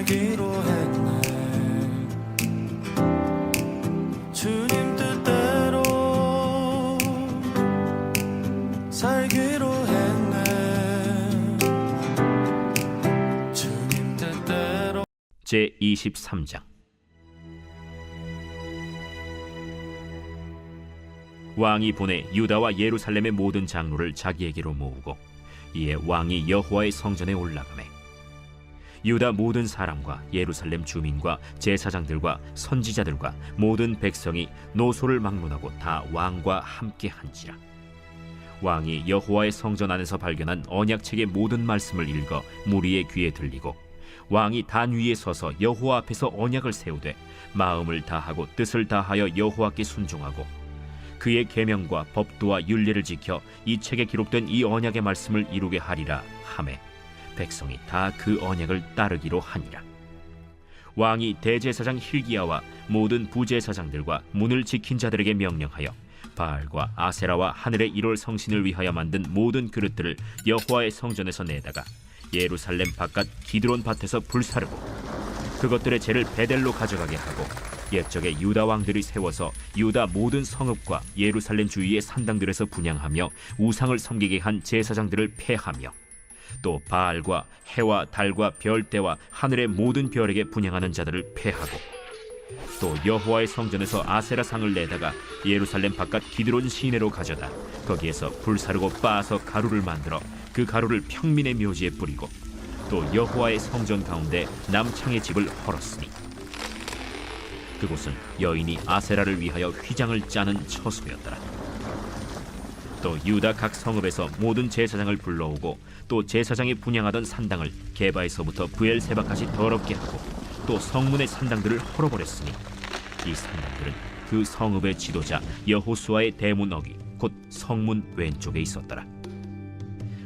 살기로 했네. 주님 뜻대로 살기로 했네. 주님 뜻대로. 제23장. 왕이 보내 유다와 예루살렘의 모든 장로를 자기에게로 모으고 이에 왕이 여호와의 성전에 올라가매 유다 모든 사람과 예루살렘 주민과 제사장들과 선지자들과 모든 백성이 노소를 막론하고 다 왕과 함께 한지라. 왕이 여호와의 성전 안에서 발견한 언약책의 모든 말씀을 읽어 무리의 귀에 들리고 왕이 단 위에 서서 여호와 앞에서 언약을 세우되 마음을 다하고 뜻을 다하여 여호와께 순종하고 그의 계명과 법도와 율례를 지켜 이 책에 기록된 이 언약의 말씀을 이루게 하리라 하매 백성이 다 그 언약을 따르기로 하니라. 왕이 대제사장 힐기야와 모든 부제사장들과 문을 지킨 자들에게 명령하여 바알과 아세라와 하늘의 1월 성신을 위하여 만든 모든 그릇들을 여호와의 성전에서 내다가 예루살렘 바깥 기드론 밭에서 불사르고 그것들의 재를 베델로 가져가게 하고 옛적에 유다 왕들이 세워서 유다 모든 성읍과 예루살렘 주위의 산당들에서 분향하며 우상을 섬기게 한 제사장들을 폐하며 또 바알과 해와 달과 별대와 하늘의 모든 별에게 분향하는 자들을 폐하고 또 여호와의 성전에서 아세라상을 내다가 예루살렘 바깥 기드론 시내로 가져다 거기에서 불사르고 빻아서 가루를 만들어 그 가루를 평민의 묘지에 뿌리고 또 여호와의 성전 가운데 남창의 집을 헐었으니 그곳은 여인이 아세라를 위하여 휘장을 짜는 처소였더라. 또 유다 각 성읍에서 모든 제사장을 불러오고 또 제사장이 분향하던 산당을 게바에서부터 브엘세바까지 더럽게 하고 또 성문의 산당들을 헐어버렸으니 이 산당들은 그 성읍의 지도자 여호수아의 대문 어귀 곧 성문 왼쪽에 있었더라.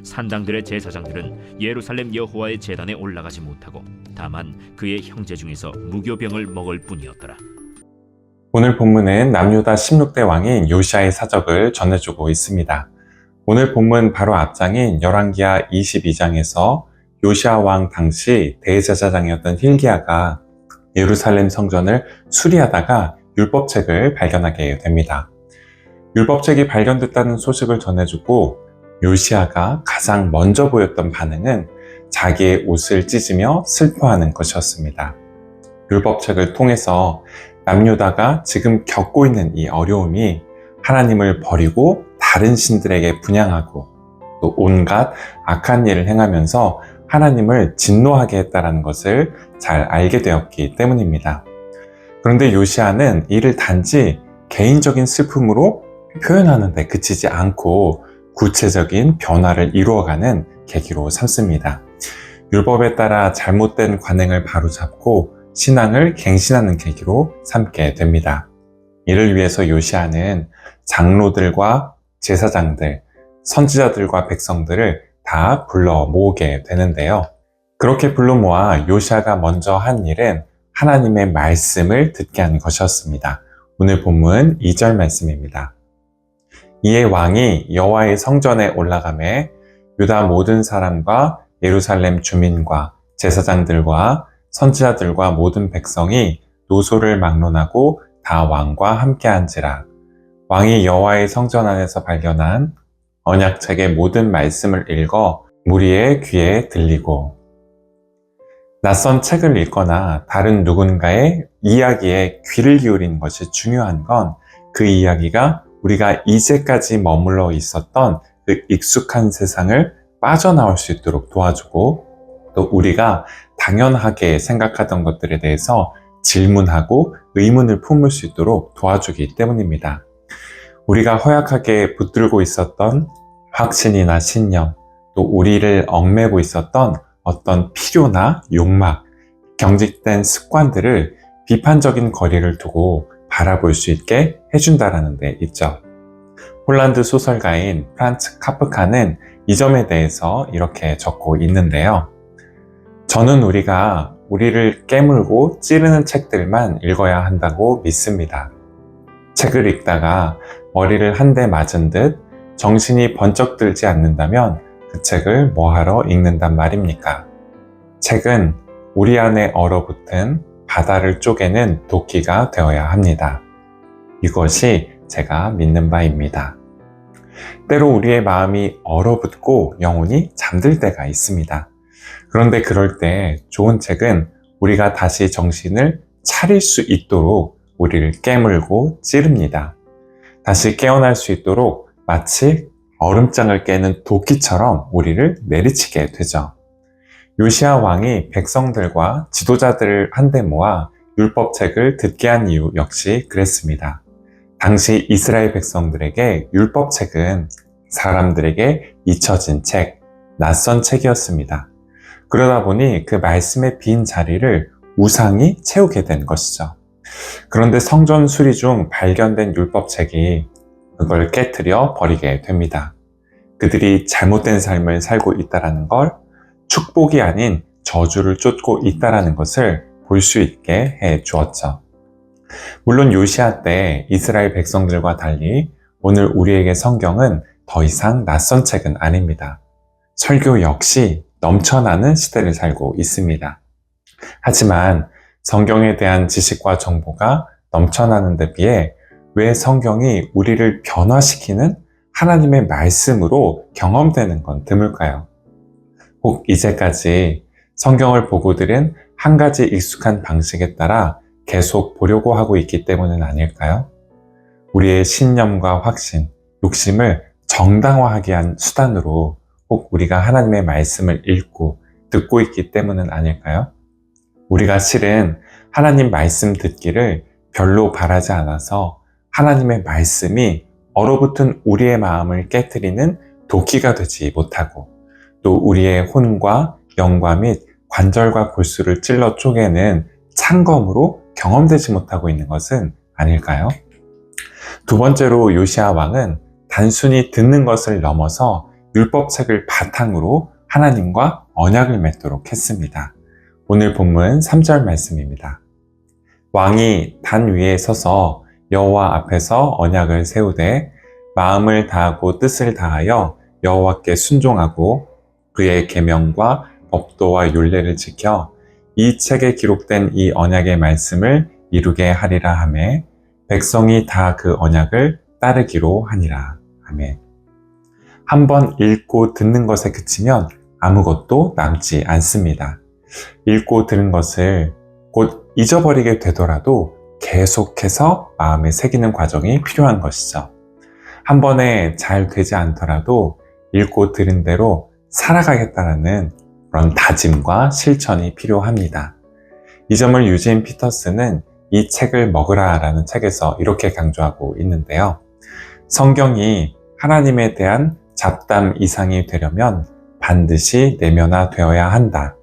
산당들의 제사장들은 예루살렘 여호와의 제단에 올라가지 못하고 다만 그의 형제 중에서 무교병을 먹을 뿐이었더라. 오늘 본문은 남유다 16대 왕인 요시아의 사적을 전해주고 있습니다. 오늘 본문 바로 앞장인 열왕기하 22장에서 요시아 왕 당시 대제사장이었던 힐기야가 예루살렘 성전을 수리하다가 율법책을 발견하게 됩니다. 율법책이 발견됐다는 소식을 전해주고 요시아가 가장 먼저 보였던 반응은 자기의 옷을 찢으며 슬퍼하는 것이었습니다. 율법책을 통해서 남유다가 지금 겪고 있는 이 어려움이 하나님을 버리고 다른 신들에게 분향하고 또 온갖 악한 일을 행하면서 하나님을 진노하게 했다는 것을 잘 알게 되었기 때문입니다. 그런데 요시아는 이를 단지 개인적인 슬픔으로 표현하는 데 그치지 않고 구체적인 변화를 이루어가는 계기로 삼습니다. 율법에 따라 잘못된 관행을 바로잡고 신앙을 갱신하는 계기로 삼게 됩니다. 이를 위해서 요시아는 장로들과 제사장들, 선지자들과 백성들을 다 불러 모으게 되는데요. 그렇게 불러 모아 요시아가 먼저 한 일은 하나님의 말씀을 듣게 한 것이었습니다. 오늘 본문 2절 말씀입니다. 이에 왕이 여호와의 성전에 올라가매 유다 모든 사람과 예루살렘 주민과 제사장들과 선지자들과 모든 백성이 노소를 막론하고 다 왕과 함께 한지라. 왕이 여호와의 성전 안에서 발견한 언약책의 모든 말씀을 읽어 무리의 귀에 들리고. 낯선 책을 읽거나 다른 누군가의 이야기에 귀를 기울이는 것이 중요한 건 그 이야기가 우리가 이제까지 머물러 있었던 그 익숙한 세상을 빠져나올 수 있도록 도와주고 또 우리가 당연하게 생각하던 것들에 대해서 질문하고 의문을 품을 수 있도록 도와주기 때문입니다. 우리가 허약하게 붙들고 있었던 확신이나 신념, 또 우리를 얽매고 있었던 어떤 필요나 욕망, 경직된 습관들을 비판적인 거리를 두고 바라볼 수 있게 해준다는 데 있죠. 폴란드 소설가인 프란츠 카프카는 이 점에 대해서 이렇게 적고 있는데요. 저는 우리가 우리를 깨물고 찌르는 책들만 읽어야 한다고 믿습니다. 책을 읽다가 머리를 한 대 맞은 듯 정신이 번쩍 들지 않는다면 그 책을 뭐하러 읽는단 말입니까? 책은 우리 안에 얼어붙은 바다를 쪼개는 도끼가 되어야 합니다. 이것이 제가 믿는 바입니다. 때로 우리의 마음이 얼어붙고 영혼이 잠들 때가 있습니다. 그런데 그럴 때 좋은 책은 우리가 다시 정신을 차릴 수 있도록 우리를 깨물고 찌릅니다. 다시 깨어날 수 있도록 마치 얼음장을 깨는 도끼처럼 우리를 내리치게 되죠. 요시야 왕이 백성들과 지도자들을 한데 모아 율법책을 듣게 한 이유 역시 그랬습니다. 당시 이스라엘 백성들에게 율법책은 사람들에게 잊혀진 책, 낯선 책이었습니다. 그러다 보니 그 말씀의 빈 자리를 우상이 채우게 된 것이죠. 그런데 성전 수리 중 발견된 율법책이 그걸 깨트려 버리게 됩니다. 그들이 잘못된 삶을 살고 있다는 걸, 축복이 아닌 저주를 쫓고 있다는 것을 볼 수 있게 해 주었죠. 물론 요시야 때 이스라엘 백성들과 달리 오늘 우리에게 성경은 더 이상 낯선 책은 아닙니다. 설교 역시 넘쳐나는 시대를 살고 있습니다. 하지만 성경에 대한 지식과 정보가 넘쳐나는 데 비해 왜 성경이 우리를 변화시키는 하나님의 말씀으로 경험되는 건 드물까요? 혹 이제까지 성경을 보고 들은 한 가지 익숙한 방식에 따라 계속 보려고 하고 있기 때문은 아닐까요? 우리의 신념과 확신, 욕심을 정당화하게 한 수단으로 혹 우리가 하나님의 말씀을 읽고 듣고 있기 때문은 아닐까요? 우리가 실은 하나님 말씀 듣기를 별로 바라지 않아서 하나님의 말씀이 얼어붙은 우리의 마음을 깨트리는 도끼가 되지 못하고 또 우리의 혼과 영과 및 관절과 골수를 찔러 쪼개는 창검으로 경험되지 못하고 있는 것은 아닐까요? 두 번째로 요시야 왕은 단순히 듣는 것을 넘어서 율법책을 바탕으로 하나님과 언약을 맺도록 했습니다. 오늘 본문 3절 말씀입니다. 왕이 단 위에 서서 여호와 앞에서 언약을 세우되 마음을 다하고 뜻을 다하여 여호와께 순종하고 그의 계명과 법도와 율례를 지켜 이 책에 기록된 이 언약의 말씀을 이루게 하리라 하매 백성이 다 그 언약을 따르기로 하니라. 아멘. 한번 읽고 듣는 것에 그치면 아무것도 남지 않습니다. 읽고 들은 것을 곧 잊어버리게 되더라도 계속해서 마음에 새기는 과정이 필요한 것이죠. 한 번에 잘 되지 않더라도 읽고 들은 대로 살아가겠다는 그런 다짐과 실천이 필요합니다. 이 점을 유진 피터스는 이 책을 먹으라 라는 책에서 이렇게 강조하고 있는데요. 성경이 하나님에 대한 잡담 이상이 되려면 반드시 내면화되어야 한다.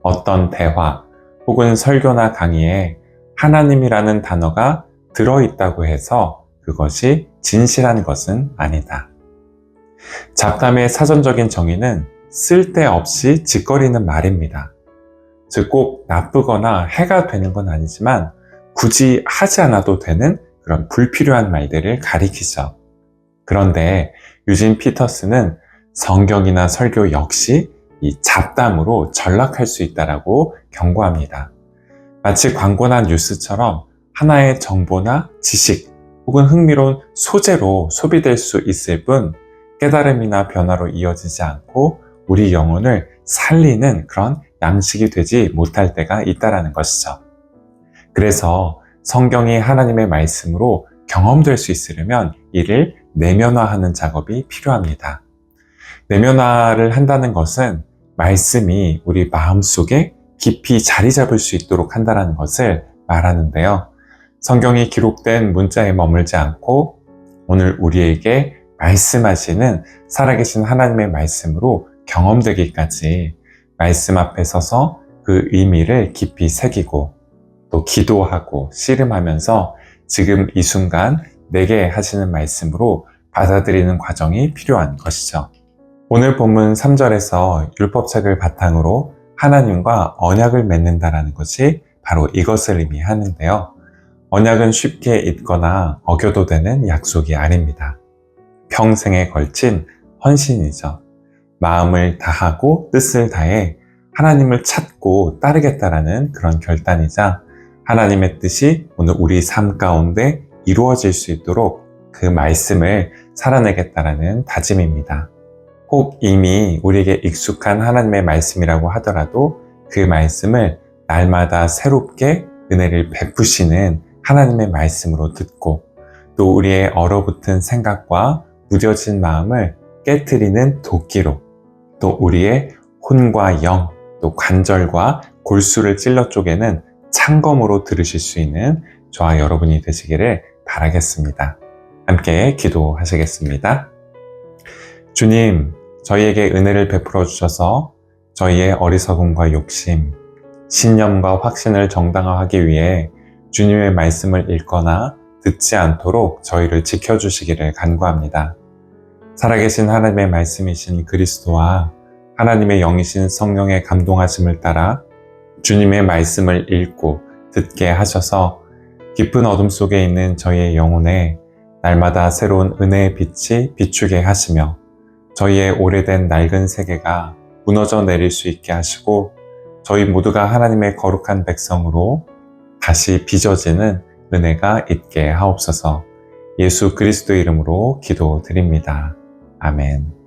어떤 대화 혹은 설교나 강의에 하나님이라는 단어가 들어있다고 해서 그것이 진실한 것은 아니다. 잡담의 사전적인 정의는 쓸데없이 짓거리는 말입니다. 즉 꼭 나쁘거나 해가 되는 건 아니지만 굳이 하지 않아도 되는 그런 불필요한 말들을 가리키죠. 그런데 유진 피터스는 성경이나 설교 역시 이 잡담으로 전락할 수 있다고 경고합니다. 마치 광고나 뉴스처럼 하나의 정보나 지식 혹은 흥미로운 소재로 소비될 수 있을 뿐 깨달음이나 변화로 이어지지 않고 우리 영혼을 살리는 그런 양식이 되지 못할 때가 있다는 것이죠. 그래서 성경이 하나님의 말씀으로 경험될 수 있으려면 이를 내면화하는 작업이 필요합니다. 내면화를 한다는 것은 말씀이 우리 마음속에 깊이 자리 잡을 수 있도록 한다는 것을 말하는데요. 성경이 기록된 문자에 머물지 않고 오늘 우리에게 말씀하시는 살아계신 하나님의 말씀으로 경험되기까지 말씀 앞에 서서 그 의미를 깊이 새기고 또 기도하고 씨름하면서 지금 이 순간 내게 하시는 말씀으로 받아들이는 과정이 필요한 것이죠. 오늘 본문 3절에서 율법책을 바탕으로 하나님과 언약을 맺는다라는 것이 바로 이것을 의미하는데요. 언약은 쉽게 잊거나 어겨도 되는 약속이 아닙니다. 평생에 걸친 헌신이죠. 마음을 다하고 뜻을 다해 하나님을 찾고 따르겠다라는 그런 결단이자 하나님의 뜻이 오늘 우리 삶 가운데 이루어질 수 있도록 그 말씀을 살아내겠다라는 다짐입니다. 혹 이미 우리에게 익숙한 하나님의 말씀이라고 하더라도 그 말씀을 날마다 새롭게 은혜를 베푸시는 하나님의 말씀으로 듣고 또 우리의 얼어붙은 생각과 무뎌진 마음을 깨트리는 도끼로 또 우리의 혼과 영, 또 관절과 골수를 찔러 쪼개는 창검으로 들으실 수 있는 저와 여러분이 되시기를 바라겠습니다. 함께 기도하시겠습니다. 주님, 저희에게 은혜를 베풀어 주셔서 저희의 어리석음과 욕심, 신념과 확신을 정당화하기 위해 주님의 말씀을 읽거나 듣지 않도록 저희를 지켜주시기를 간구합니다. 살아계신 하나님의 말씀이신 그리스도와 하나님의 영이신 성령의 감동하심을 따라 주님의 말씀을 읽고 듣게 하셔서 깊은 어둠 속에 있는 저희의 영혼에 날마다 새로운 은혜의 빛이 비추게 하시며 저희의 오래된 낡은 세계가 무너져 내릴 수 있게 하시고 저희 모두가 하나님의 거룩한 백성으로 다시 빚어지는 은혜가 있게 하옵소서. 예수 그리스도의 이름으로 기도드립니다. 아멘.